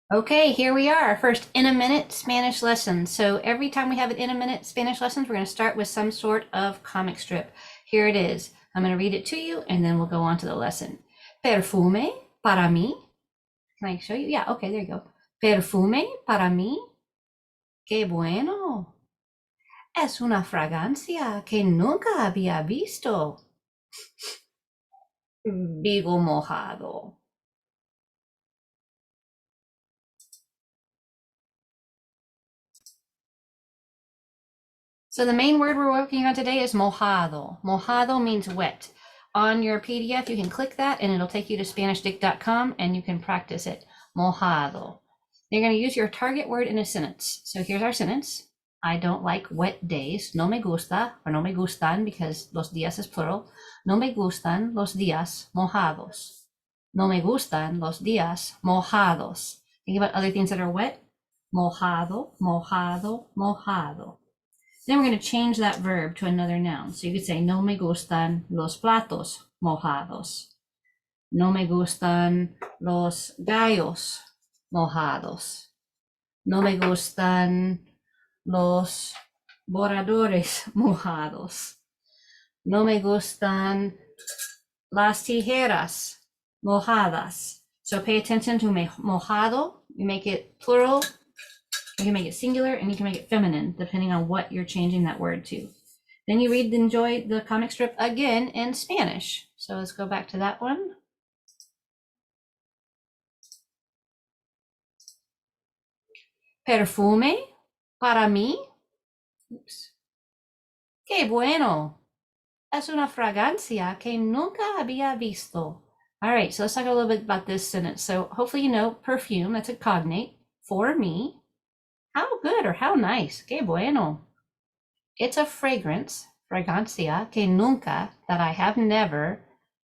Okay, here we are, our first in a minute Spanish lesson. So every time we have an in a minute Spanish lessons, we're going to start with some sort of comic strip. Here it is. I'm going to read it to you and then we'll go on to the lesson. Perfume para mí. Can I show you? Yeah, okay, there you go. Perfume para mí. Qué bueno. Es una fragancia que nunca había visto. Vivo mojado. So the main word we're working on today is mojado. Mojado means wet. On your PDF, you can click that and it'll take you to SpanishDict.com and you can practice it. Mojado. You're going to use your target word in a sentence. So here's our sentence. I don't like wet days. No me gusta, or no me gustan, because los días is plural. No me gustan los días mojados. No me gustan los días mojados. Think about other things that are wet. Mojado, mojado, mojado. Then we're going to change that verb to another noun. So you could say, no me gustan los platos mojados. No me gustan los gallos mojados. No me gustan los borradores mojados. No me gustan las tijeras mojadas. So pay attention to mojado. You make it plural. You can make it singular and you can make it feminine, depending on what you're changing that word to. Then you read and enjoy the comic strip again in Spanish. So let's go back to that one. Perfume para mí. Oops. Qué bueno. Es una fragancia que nunca había visto. All right, so let's talk a little bit about this sentence. So hopefully you know perfume, that's a cognate, for me. How good or how nice. Qué bueno. It's a fragrance, fragancia, que nunca, that I have never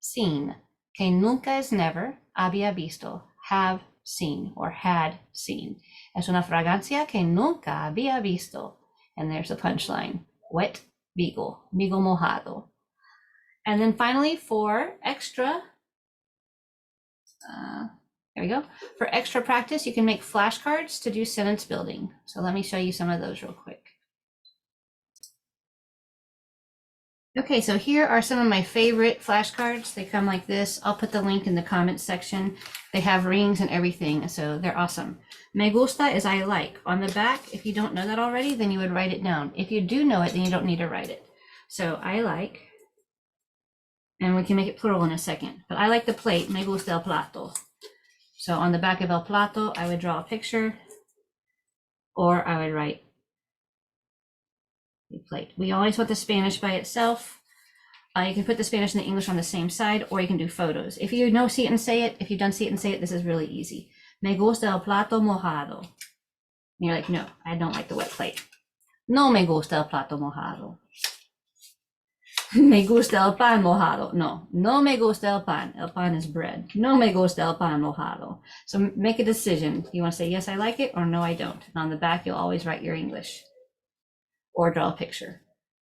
seen. Que nunca is never, había visto, have seen or had seen. Es una fragancia que nunca había visto. And there's the punchline. Wet beagle, beagle mojado. And then finally, for extra, there we go. For extra practice, you can make flashcards to do sentence building. So let me show you some of those real quick. Okay, so here are some of my favorite flashcards. They come like this. I'll put the link in the comments section. They have rings and everything, so they're awesome. Me gusta is I like. On the back, if you don't know that already, then you would write it down. If you do know it, then you don't need to write it. So I like, and we can make it plural in a second, but I like the plate. Me gusta el plato. So on the back of el plato, I would draw a picture, or I would write a plate. We always want the Spanish by itself. You can put the Spanish and the English on the same side, or you can do photos. If you know see it and say it, if you've done see it and say it, this is really easy. Me gusta el plato mojado. And you're like, no, I don't like the wet plate. No me gusta el plato mojado. Me gusta el pan mojado. No, no me gusta el pan. El pan is bread. No me gusta el pan mojado. So make a decision. You want to say, yes, I like it, or no, I don't. And on the back, you'll always write your English or draw a picture.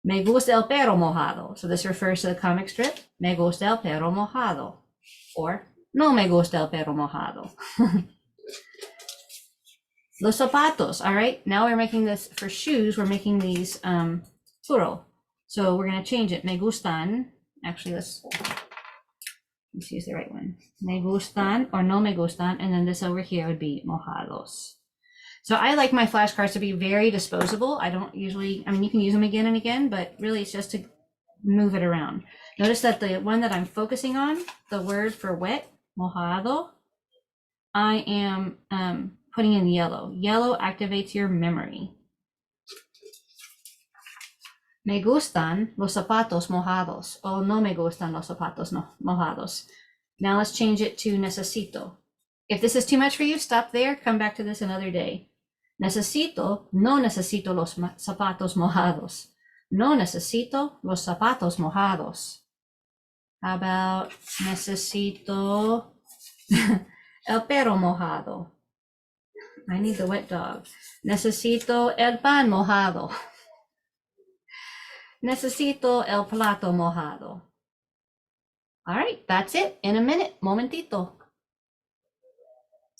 Me gusta el perro mojado. So this refers to the comic strip. Me gusta el perro mojado. Or no me gusta el perro mojado. Los zapatos. All right. Now we're making this for shoes. We're making these plural. So we're going to change it. Me gustan. Actually, let's use the right one. Me gustan or no me gustan. And then this over here would be mojados. So I like my flashcards to be very disposable. I don't usually, I mean, you can use them again and again, but really it's just to move it around. Notice that the one that I'm focusing on, the word for wet, mojado, I am putting in yellow. Yellow activates your memory. Me gustan los zapatos mojados. O no me gustan los zapatos mojados. Now let's change it to necesito. If this is too much for you, stop there. Come back to this another day. Necesito, no necesito los zapatos mojados. No necesito los zapatos mojados. How about necesito el perro mojado? I need the wet dog. Necesito el pan mojado. Necesito el plato mojado. All right, that's it. In a minute, momentito.